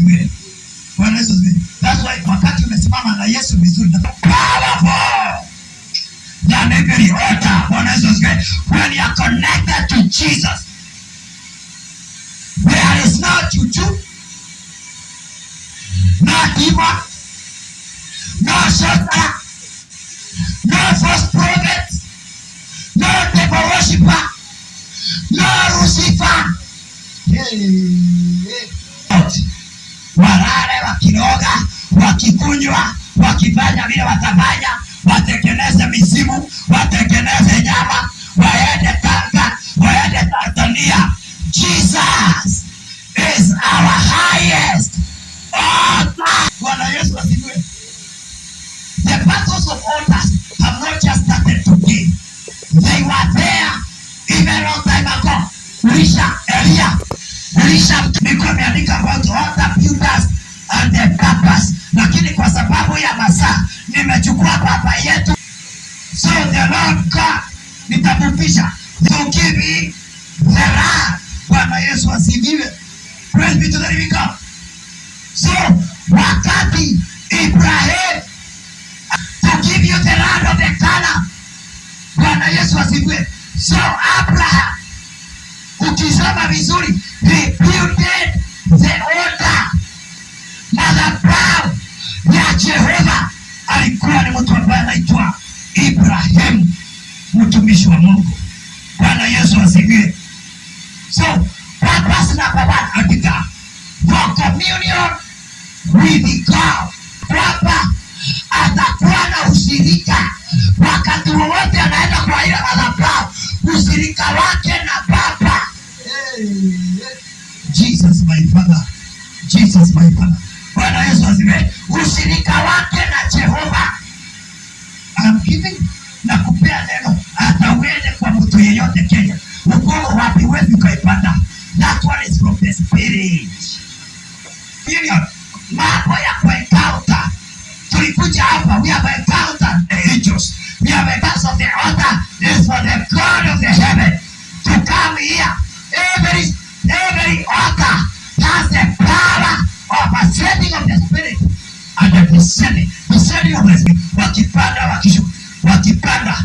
asifiwe. Bwana Yesu asifiwe. That's why wakati umesimama na Yesu vizuri, powerful than every other. Bwana Yesu asifiwe. When you are connected to Jesus, there is no juju, no demon, no sorcerer, no false prophet, no devil worshiper, no Lucifer. Walale wakiroga, wakikunywa, wakifanya vile watafanya, watengeneze mizimu, watengeneze nyama, waende Tanga, waende Tanzania. Jesus is our highest altar. Bwana Yesu asifiwe. The battles of altars have not just started today. They were there even long time ago. Elisha nilikuwa nimeandika about altar builders and the purpose, lakini kwa sababu ya masaa nimechukua baba yetu. So the Lord God nitafupisha to give me the land. Bwana Yesu asifiwe. Praise be to the living God. So wakati Ibrahim to give you the land of the Canaan. Bwana Yesu asifiwe. So Abraham, ukisoma vizuri, he built the altar. Madhabahu ya Jehova. Alikuwa ni mtu ambaye anaitwa Ibrahim, mtumishi wa Mungu. Bwana Yesu asifiwe. So purpose number one, andika, for communion with God. Baba atakuwa na ushirika wakati wowote anaenda kwa ile madhabahu, ushirika wake na Baba. Jesus my Father, Jesus my Father. Bwana Yesu asifiwe. Ushirika wake na Jehova. I'm giving na kupea neno hata uende kwa mtu yeyote Kenya. Uko wapi wewe ukaipata? That one is from the Spirit. Union. Mambo ya kuencounter. Tulikuja hapa, we have encountered the angels. We have encountered the altar is for the God of the heaven to come here. Every altar has the power of ascending of the Spirit and the descending of the Spirit. Wakipanda wakishuka, wakipanda